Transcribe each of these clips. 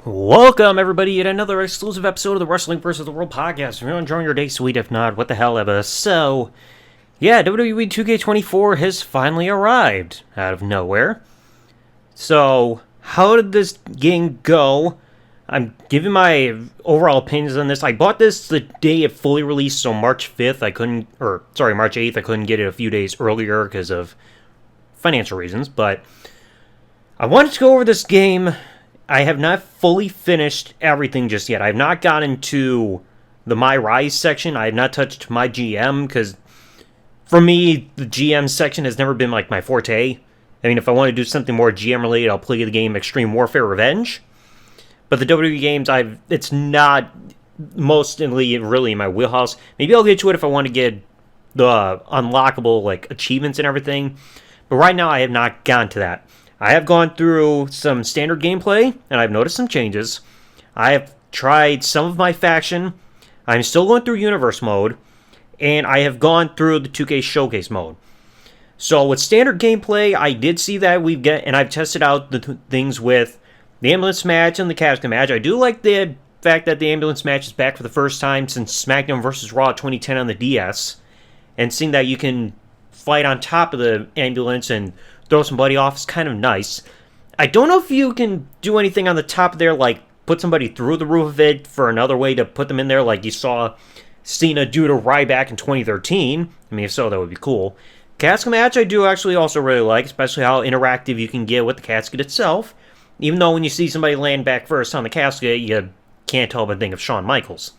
Welcome, everybody, to another exclusive episode of the Wrestling vs. the World podcast. If you're enjoying your day, sweet. If not, what the hell ever. So, yeah, WWE 2K24 has finally arrived out of nowhere. So, how did this game go? I'm giving my overall opinions on this. I bought this the day it fully released, so March 5th. March 8th. I couldn't get it a few days earlier because of financial reasons, but I wanted to go over this game. I have not fully finished everything just yet. I have not gotten to the My Rise section. I have not touched my GM, because for me, the GM section has never been like my forte. I mean, if I want to do something more GM related, I'll play the game Extreme Warfare Revenge. But the WWE games, it's not mostly really in my wheelhouse. Maybe I'll get to it if I want to get the unlockable like achievements and everything. But right now, I have not gotten to that. I have gone through some standard gameplay, and I've noticed some changes. I have tried some of my faction. I'm still going through Universe mode, and I have gone through the 2K Showcase mode. So with standard gameplay, I did see that I've tested out the things with the ambulance match and the casket match. I do like the fact that the ambulance match is back for the first time since SmackDown vs. Raw 2010 on the DS, and seeing that you can fight on top of the ambulance and throw somebody off is kind of nice. I don't know if you can do anything on the top of there, like put somebody through the roof of it for another way to put them in there, like you saw Cena do to Ryback in 2013. I mean, if so, that would be cool. Casket match I do actually also really like, especially how interactive you can get with the casket itself. Even though when you see somebody land back first on the casket, you can't help but think of Shawn Michaels.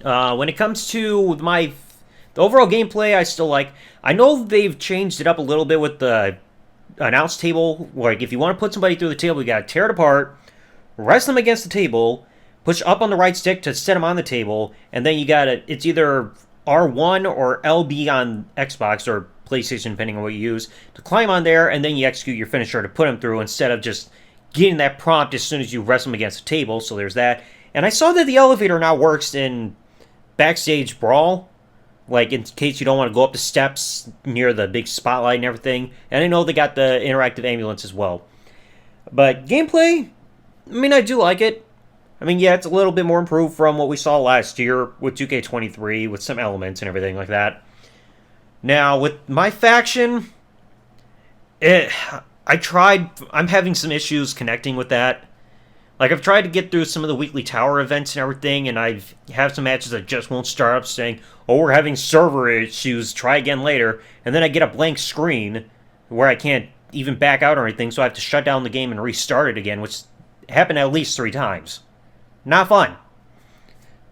When it comes to the overall gameplay, I still like. I know they've changed it up a little bit with the announce table. Like, if you want to put somebody through the table, you gotta tear it apart, rest them against the table, push up on the right stick to set them on the table, and then it's either R1 or LB on Xbox or PlayStation, depending on what you use, to climb on there, and then you execute your finisher to put them through instead of just getting that prompt as soon as you rest them against the table. So there's that. And I saw that the elevator now works in Backstage Brawl, like in case you don't want to go up the steps near the big spotlight and everything. And I know they got the interactive ambulance as well. But gameplay, I mean, I do like it. I mean, yeah, it's a little bit more improved from what we saw last year with 2K23, with some elements and everything like that. Now, with my faction, I'm having some issues connecting with that. Like, I've tried to get through some of the weekly tower events and everything, and I have some matches that just won't start up saying, oh, we're having server issues, try again later. And then I get a blank screen where I can't even back out or anything, so I have to shut down the game and restart it again, which happened at least 3 times. Not fun.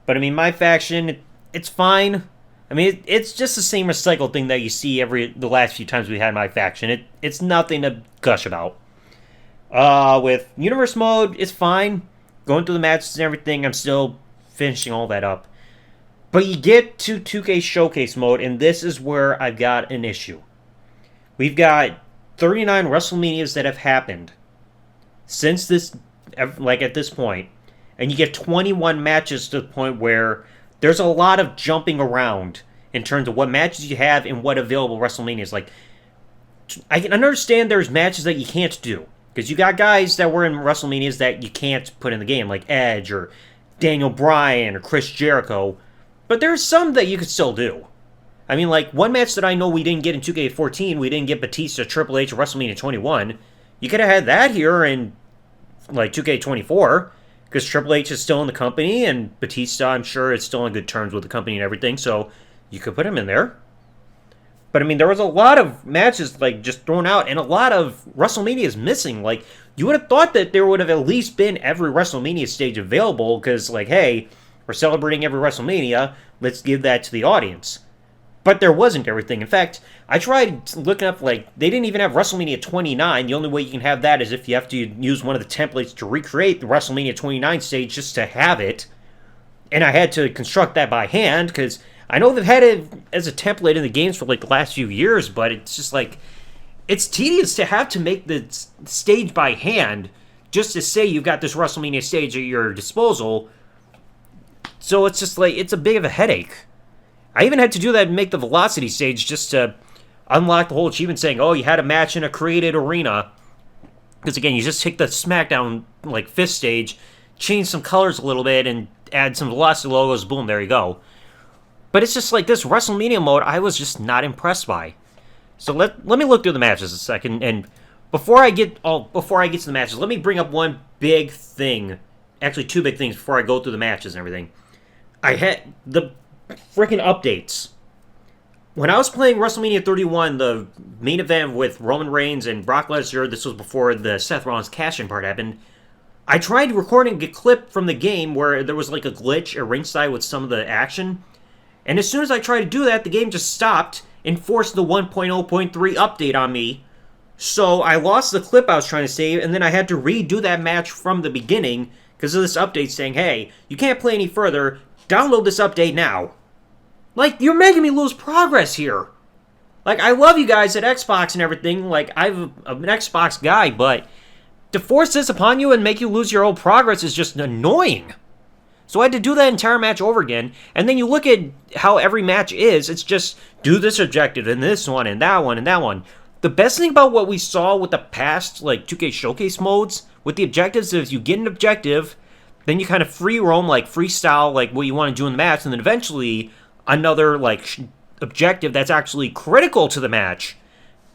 But, I mean, my faction, it's fine. I mean, it's just the same recycled thing that you see the last few times we had my faction. It's nothing to gush about. With Universe mode, it's fine. Going through the matches and everything, I'm still finishing all that up. But you get to 2K Showcase mode, and this is where I've got an issue. We've got 39 WrestleManias that have happened since at this point. And you get 21 matches to the point where there's a lot of jumping around in terms of what matches you have and what available WrestleManias. Like, I can understand there's matches that you can't do, because you got guys that were in WrestleManias that you can't put in the game, like Edge or Daniel Bryan or Chris Jericho. But there's some that you could still do. I mean, like, one match that I know we didn't get in 2K14, we didn't get Batista, Triple H, or WrestleMania 21. You could have had that here in, like, 2K24, because Triple H is still in the company, and Batista, I'm sure, is still on good terms with the company and everything, so you could put him in there. But, I mean, there was a lot of matches, like, just thrown out, and a lot of WrestleManias missing. Like, you would have thought that there would have at least been every WrestleMania stage available, because, like, hey, we're celebrating every WrestleMania, let's give that to the audience. But there wasn't everything. In fact, I tried looking up, like, they didn't even have WrestleMania 29. The only way you can have that is if you have to use one of the templates to recreate the WrestleMania 29 stage just to have it. And I had to construct that by hand, because I know they've had it as a template in the games for, like, the last few years, but it's just, like, it's tedious to have to make the stage by hand just to say you've got this WrestleMania stage at your disposal. So it's just, like, it's a bit of a headache. I even had to do that and make the Velocity stage just to unlock the whole achievement saying, oh, you had a match in a created arena. Because again, you just take the SmackDown like fifth stage, change some colors a little bit, and add some velocity logos. Boom, there you go. But it's just like this WrestleMania mode. I was just not impressed by. So let me look through the matches a second, and before I get to the matches, let me bring up one big thing. Actually, two big things before I go through the matches and everything. I had the freaking updates. When I was playing WrestleMania 31, the main event with Roman Reigns and Brock Lesnar, this was before the Seth Rollins cash-in part happened, I tried recording a clip from the game where there was like a glitch at ringside with some of the action, and as soon as I tried to do that, the game just stopped and forced the 1.0.3 update on me. So I lost the clip I was trying to save, and then I had to redo that match from the beginning because of this update saying, hey, you can't play any further, download this update now. Like, you're making me lose progress here. Like, I love you guys at Xbox and everything. Like, I'm an Xbox guy, but to force this upon you and make you lose your old progress is just annoying. So I had to do that entire match over again. And then you look at how every match is. It's just do this objective and this one and that one and that one. The best thing about what we saw with the past, like, 2K Showcase modes, with the objectives is you get an objective, then you kind of free roam, like, freestyle, like, what you want to do in the match, and then eventually another, like, objective that's actually critical to the match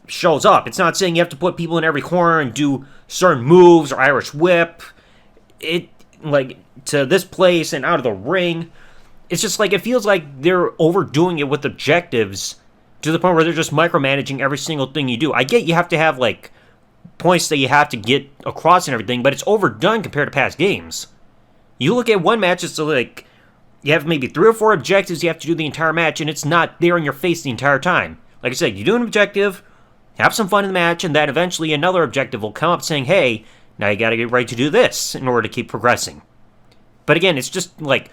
shows up. It's not saying you have to put people in every corner and do certain moves or Irish whip. It, like, to this place and out of the ring. It's just, like, it feels like they're overdoing it with objectives to the point where they're just micromanaging every single thing you do. I get you have to have, like, points that you have to get across and everything, but it's overdone compared to past games. You look at one match, it's like, you have maybe 3 or 4 objectives you have to do the entire match, and it's not there in your face the entire time. Like I said, you do an objective, have some fun in the match, and then eventually another objective will come up saying, hey, now you gotta get ready to do this in order to keep progressing. But again, it's just like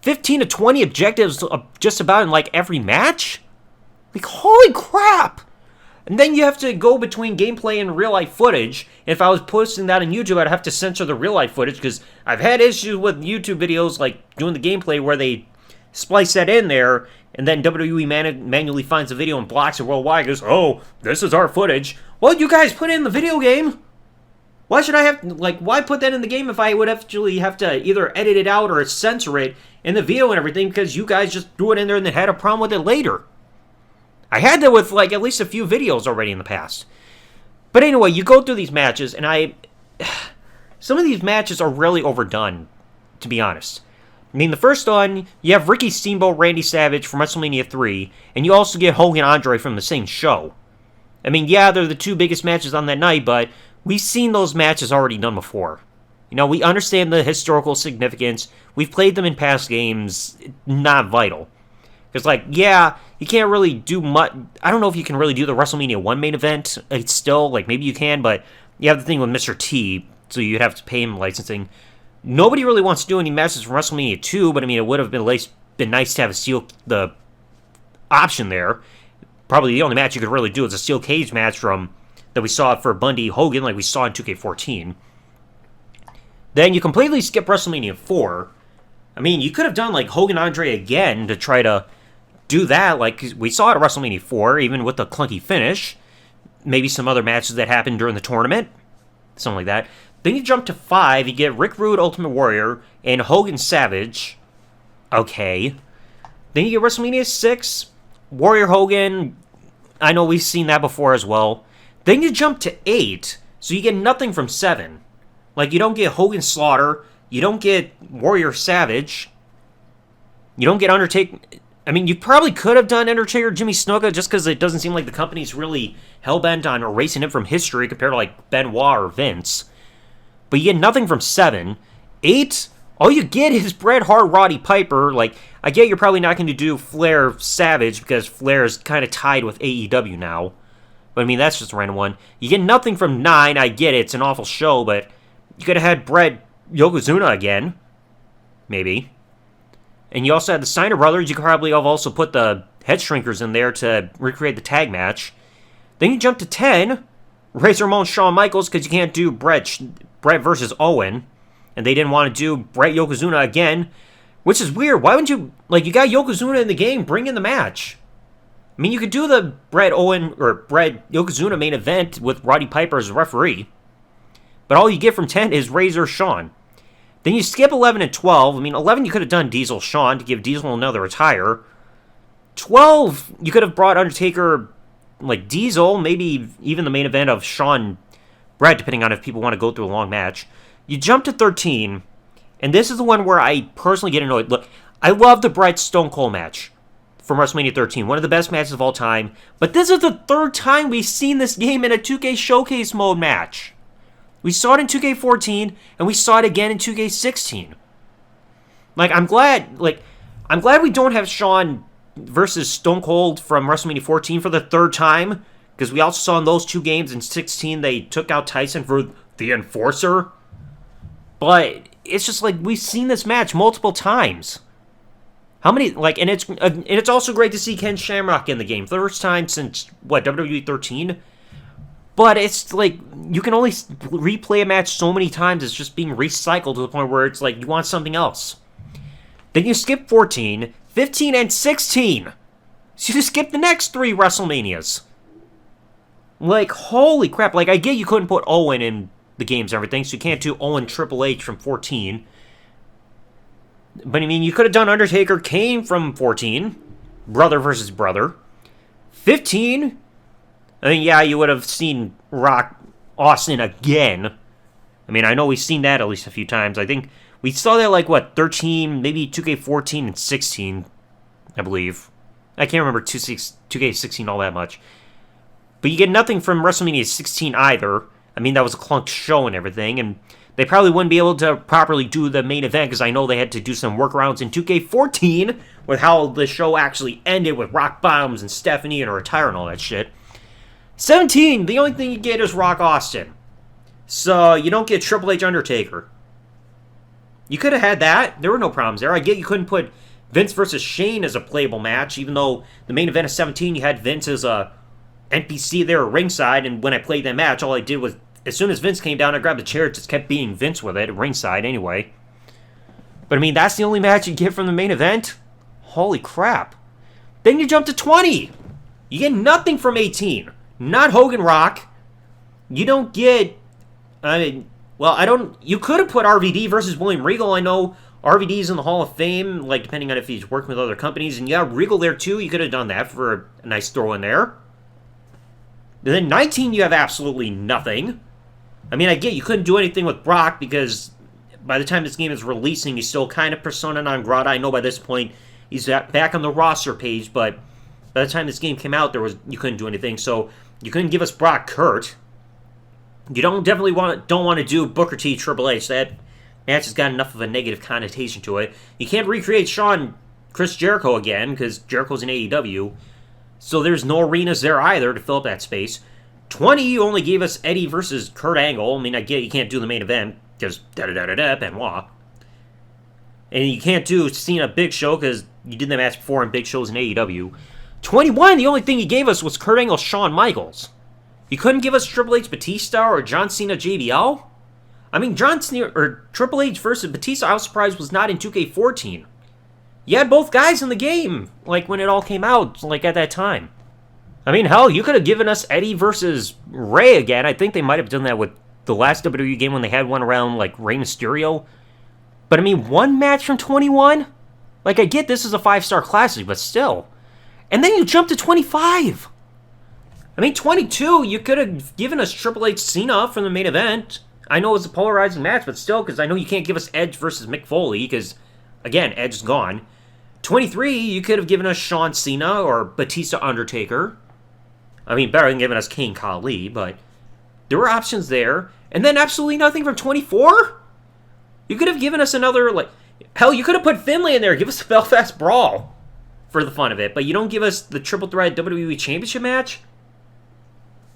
15 to 20 objectives just about in like every match? Like, holy crap! And then you have to go between gameplay and real-life footage. If I was posting that on YouTube, I'd have to censor the real-life footage, because I've had issues with YouTube videos, like doing the gameplay, where they splice that in there, and then WWE manually finds the video and blocks it worldwide, goes, oh, this is our footage. Well, you guys put it in the video game! Why should I have, like, why put that in the game if I would actually have to either edit it out or censor it in the video and everything, because you guys just threw it in there and then had a problem with it later? I had that with, like, at least a few videos already in the past. But anyway, you go through these matches, and some of these matches are really overdone, to be honest. I mean, the first one, you have Ricky Steamboat, Randy Savage from WrestleMania 3, and you also get Hogan Andre from the same show. I mean, yeah, they're the 2 biggest matches on that night, but we've seen those matches already done before. You know, we understand the historical significance. We've played them in past games. Not vital. Because, like, yeah, you can't really do much. I don't know if you can really do the WrestleMania 1 main event. It's still, like, maybe you can, but you have the thing with Mr. T, so you'd have to pay him licensing. Nobody really wants to do any matches from WrestleMania 2, but, I mean, it would have been at least been nice to have the option there. Probably the only match you could really do is a steel cage match that we saw for Bundy Hogan, like we saw in 2K14. Then you completely skip WrestleMania 4. I mean, you could have done, like, Hogan Andre again to try to do that, like we saw at WrestleMania 4, even with the clunky finish. Maybe some other matches that happened during the tournament. Something like that. Then you jump to 5, you get Rick Rude, Ultimate Warrior, and Hogan Savage. Okay. Then you get WrestleMania 6, Warrior Hogan. I know we've seen that before as well. Then you jump to 8, so you get nothing from 7. Like, you don't get Hogan Slaughter, you don't get Warrior Savage, you don't get Undertaker. I mean, you probably could have done Undertaker Jimmy Snuka just because it doesn't seem like the company's really hell-bent on erasing him from history compared to, like, Benoit or Vince. But you get nothing from 7. 8, all you get is Bret Hart, Roddy Piper. Like, I get you're probably not going to do Flair Savage because Flair is kind of tied with AEW now. But, I mean, that's just a random one. You get nothing from 9. I get it. It's an awful show, but you could have had Bret Yokozuna again. Maybe. And you also had the Steiner Brothers. You could probably have also put the Head Shrinkers in there to recreate the tag match. Then you jump to 10. Razor Ramon, Shawn Michaels, because you can't do Bret versus Owen. And they didn't want to do Bret Yokozuna again. Which is weird. Why wouldn't you... Like, you got Yokozuna in the game. Bring in the match. I mean, you could do the Bret Yokozuna main event with Roddy Piper as a referee. but all you get from 10 is Razor Shawn. Then you skip 11 and 12. I mean, 11 you could have done Diesel Shawn to give Diesel another attire. 12, you could have brought Undertaker, like, Diesel, maybe even the main event of Shawn Brett, depending on if people want to go through a long match. You jump to 13, and this is the one where I personally get annoyed. Look, I love the Brett Stone Cold match from WrestleMania 13, one of the best matches of all time, but this is the third time we've seen this game in a 2K Showcase Mode match. We saw it in 2K14, and we saw it again in 2K16. I'm glad we don't have Shawn versus Stone Cold from WrestleMania 14 for the third time, because we also saw in those two games in 16 they took out Tyson for the Enforcer. But it's just like we've seen this match multiple times. How many, and it's also great to see Ken Shamrock in the game. First time since, WWE 13? But it's like, you can only replay a match so many times, it's just being recycled to the point where it's like, you want something else. Then you skip 14, 15, and 16. So you skip the next 3 WrestleManias. Holy crap. I get you couldn't put Owen in the games and everything, so you can't do Owen Triple H from 14. But, I mean, you could have done Undertaker Kane from 14. Brother versus brother. 15. I mean, yeah, you would have seen Rock Austin again. I mean, I know we've seen that at least a few times. I think we saw that, 13, maybe 2K14 and 16, I believe. I can't remember 2K16 all that much. But you get nothing from WrestleMania 16 either. I mean, that was a clunked show and everything, and they probably wouldn't be able to properly do the main event because I know they had to do some workarounds in 2K14 with how the show actually ended with Rock Bombs and Stephanie and her attire and all that shit. 17, the only thing you get is Rock Austin. So you don't get Triple H Undertaker. You could have had that. There were no problems there. I get you couldn't put Vince versus Shane as a playable match, even though the main event of 17, you had Vince as a NPC there at ringside, and when I played that match, all I did was, as soon as Vince came down, I grabbed the chair, just kept beating Vince with it at ringside anyway. But I mean, that's the only match you get from the main event? Holy crap. Then you jump to 20. You get nothing from 18. Not Hogan Rock. You don't get, you could have put RVD versus William Regal. I know RVD's in the Hall of Fame, depending on if he's working with other companies, and you got Regal there too. You could have done that for a nice throw in there. And then 19, you have absolutely nothing. I mean, I get you couldn't do anything with Brock because by the time this game is releasing, he's still kind of persona non grata. I know by this point he's back on the roster page, but by the time this game came out, you couldn't do anything. So you couldn't give us Brock Kurt. You don't want to do Booker T Triple H. That match has got enough of a negative connotation to it. You can't recreate Chris Jericho again because Jericho's in AEW. So there's no arenas there either to fill up that space. 20, you only gave us Eddie versus Kurt Angle. I mean, I get you can't do the main event because Benoit. And you can't do Cena Big Show because you did the match before in Big Show's in AEW. 21, the only thing you gave us was Kurt Angle, Shawn Michaels. You couldn't give us Triple H Batista or John Cena JBL? I mean, John Cena or Triple H versus Batista, I was surprised was not in 2K14. You had both guys in the game, when it all came out, at that time. I mean, hell, you could have given us Eddie versus Rey again. I think they might have done that with the last WWE game when they had one around, Rey Mysterio. But, I mean, one match from 21? I get this is a 5-star classic, but still. And then you jump to 25. I mean, 22, you could have given us Triple H Cena from the main event. I know it was a polarizing match, but still, because I know you can't give us Edge versus Mick Foley, because, again, Edge is gone. 23, you could have given us Shawn Cena or Batista Undertaker. I mean, better than giving us Kane Khali, but there were options there. And then absolutely nothing from 24? You could have given us another, hell, you could have put Finlay in there. Give us a Belfast Brawl for the fun of it. But you don't give us the Triple Threat WWE Championship match?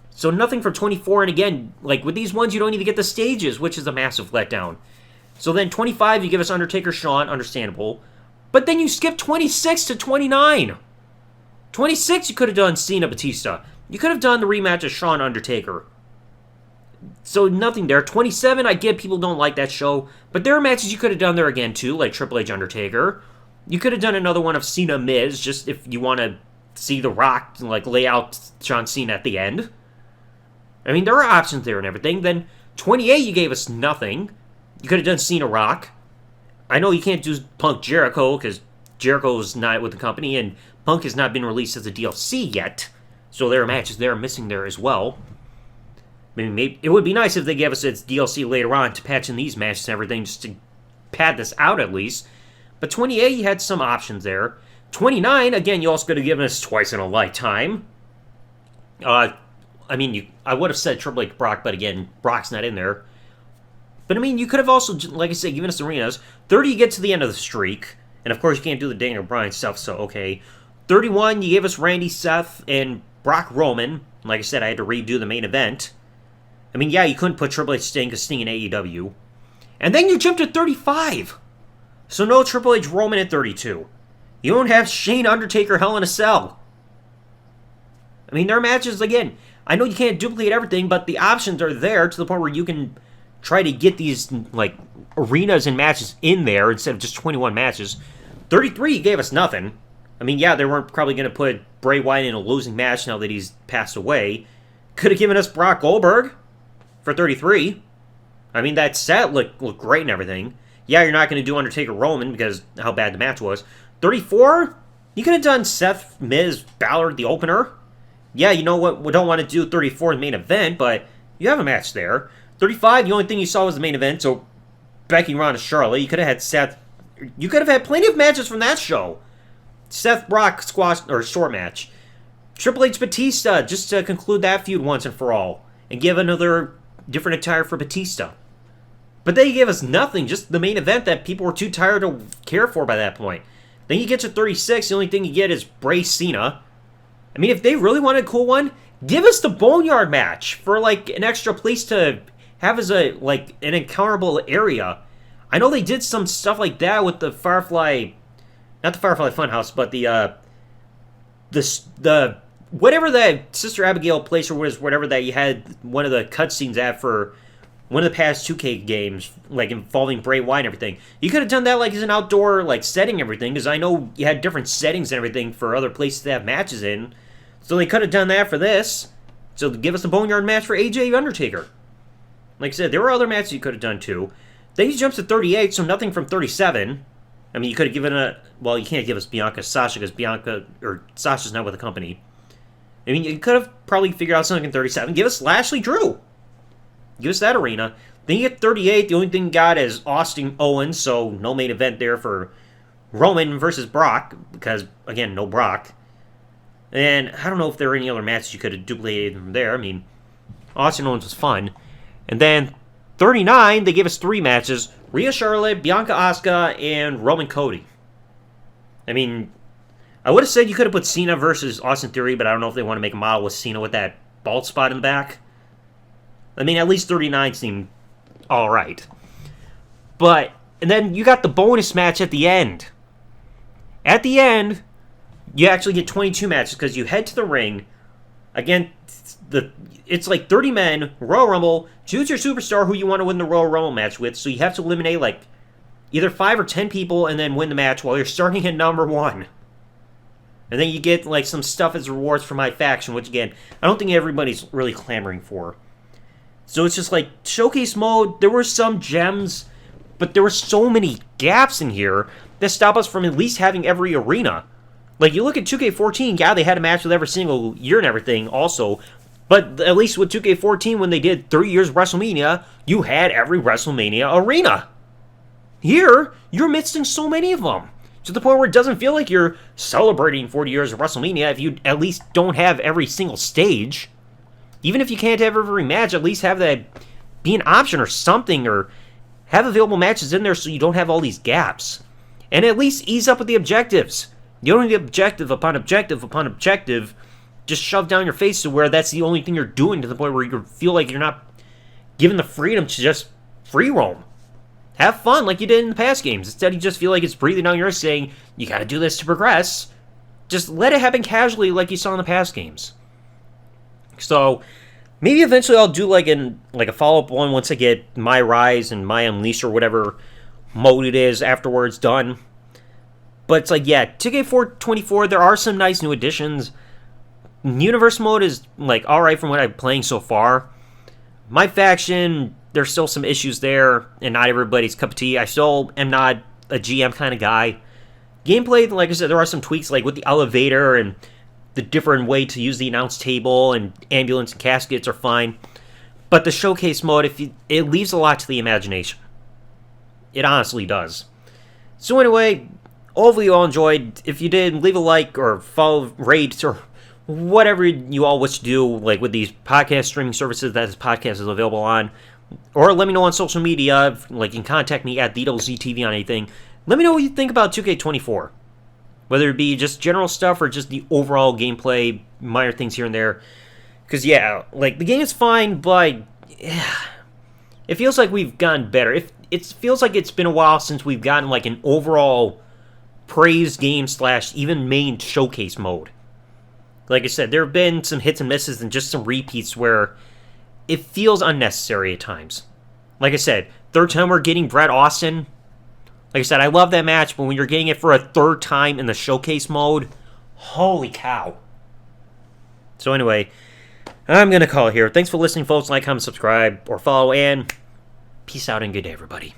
So nothing from 24. And again, with these ones, you don't even get the stages, which is a massive letdown. So then 25, you give us Undertaker Shawn, understandable. But then you skip 26 to 29. 26, you could have done Cena Batista. You could have done the rematch of Shawn Undertaker. So nothing there. 27, I get people don't like that show. But there are matches you could have done there again too, like Triple H Undertaker. You could have done another one of Cena Miz, just if you want to see The Rock lay out John Cena at the end. I mean, there are options there and everything. Then 28, you gave us nothing. You could have done Cena Rock. I know you can't do Punk Jericho because Jericho's not with the company, and Punk has not been released as a DLC yet. So there are matches there missing there as well. I mean, maybe it would be nice if they gave us its DLC later on to patch in these matches and everything, just to pad this out at least. But 28, you had some options there. 29, again, you also could have given us twice in a lifetime. I would have said Triple H Brock, but again, Brock's not in there. But I mean, you could have also, like I said, given us arenas. 30, you get to the end of the streak. And of course, you can't do the Daniel Bryan stuff, so okay. 31, you gave us Randy, Seth, and Brock Roman. Like I said, I had to redo the main event. I mean, yeah, you couldn't put Triple H Sting because Sting in AEW. And then you jumped to 35. So no Triple H Roman at 32. You don't have Shane Undertaker Hell in a Cell. I mean, there are matches, again, I know you can't duplicate everything, but the options are there to the point where you can try to get these, like, arenas and matches in there instead of just 21 matches. 33, you gave us nothing. I mean, yeah, they weren't probably going to put Bray Wyatt in a losing match now that he's passed away. Could have given us Brock Goldberg for 33. I mean, that set looked great and everything. Yeah, you're not going to do Undertaker Roman because how bad the match was. 34, you could have done Seth, Miz, Balor, the opener. Yeah, you know what? We don't want to do 34 in the main event, but you have a match there. 35, the only thing you saw was the main event, so Becky, Ronda, Charlotte. You could have had Seth. You could have had plenty of matches from that show. Seth, Brock, squash, or short match. Triple H, Batista, just to conclude that feud once and for all. And give another different attire for Batista. But they gave us nothing, just the main event that people were too tired to care for by that point. Then you get to 36, the only thing you get is Bray Cena. I mean, if they really wanted a cool one, give us the Boneyard match for, like, an extra place to have as a, like, an encounterable area. I know they did some stuff like that with the Firefly, not the Firefly Funhouse, but the whatever that Sister Abigail place or whatever that you had one of the cutscenes at for one of the past 2K games, like involving Bray Wyatt and everything. You could have done that like as an outdoor like setting and everything, because I know you had different settings and everything for other places to have matches in. So they could have done that for this. So give us a Boneyard match for AJ Undertaker. Like I said, there were other matches you could have done too. Then you jump to 38, so nothing from 37. I mean, you could have given well, you can't give us Bianca Sasha because Sasha's not with the company. I mean, you could have probably figured out something in 37. Give us Lashley Drew. Give us that arena. Then you get 38. The only thing you got is Austin Owens, so no main event there for Roman versus Brock, because, again, no Brock. And I don't know if there were any other matches you could have duplicated from there. I mean, Austin Owens was fun. And then 39, they gave us 3 matches. Rhea Charlotte, Bianca Asuka, and Roman Cody. I mean, I would have said you could have put Cena versus Austin Theory, but I don't know if they want to make a model with Cena with that bald spot in the back. I mean, at least 39 seemed alright. But, and then you got the bonus match at the end. At the end, you actually get 22 matches because you head to the ring. Again, it's like 30 men, Royal Rumble. Choose your superstar who you want to win the Royal Rumble match with. So you have to eliminate like either 5 or 10 people and then win the match while you're starting at number 1. And then you get like some stuff as rewards for my faction, which again, I don't think everybody's really clamoring for. So it's just like showcase mode. There were some gems, but there were so many gaps in here that stop us from at least having every arena. Like, you look at 2K14, yeah, they had a match with every single year and everything also, but at least with 2K14, when they did 3 years of WrestleMania, you had every WrestleMania arena. Here, you're missing so many of them, to the point where it doesn't feel like you're celebrating 40 years of WrestleMania if you at least don't have every single stage. Even if you can't have every match, at least have that be an option or something, or have available matches in there so you don't have all these gaps. And at least ease up with the objectives. You don't need objective upon objective upon objective just shoved down your face to where that's the only thing you're doing, to the point where you feel like you're not given the freedom to just free roam. Have fun like you did in the past games. Instead, you just feel like it's breathing down your neck saying, you gotta do this to progress. Just let it happen casually like you saw in the past games. So, maybe eventually I'll do like a follow-up one once I get My Rise and My Unleash or whatever mode it is afterwards done. But it's like, yeah, 2K24, there are some nice new additions. Universe mode is, like, alright from what I'm playing so far. My faction, there's still some issues there, and not everybody's cup of tea. I still am not a GM kind of guy. Gameplay, like I said, there are some tweaks, like with the elevator and the different way to use the announce table and ambulance and caskets are fine. But the showcase mode, it leaves a lot to the imagination. It honestly does. So anyway, hopefully you all enjoyed. If you did, leave a like or follow, rate, or whatever you all wish to do, like with these podcast streaming services that this podcast is available on. Or let me know on social media, like you can contact me at TheDoubleZTV on anything. Let me know what you think about 2K24. Whether it be just general stuff or just the overall gameplay, minor things here and there. Because, yeah, like, the game is fine, but it feels like we've gotten better. It feels like it's been a while since we've gotten, like, an overall praised game / even main showcase mode. Like I said, there have been some hits and misses and just some repeats where it feels unnecessary at times. Like I said, third time we're getting Brett Austin. Like I said, I love that match, but when you're getting it for a third time in the showcase mode, holy cow. So anyway, I'm going to call it here. Thanks for listening, folks. Like, comment, subscribe, or follow, and peace out and good day, everybody.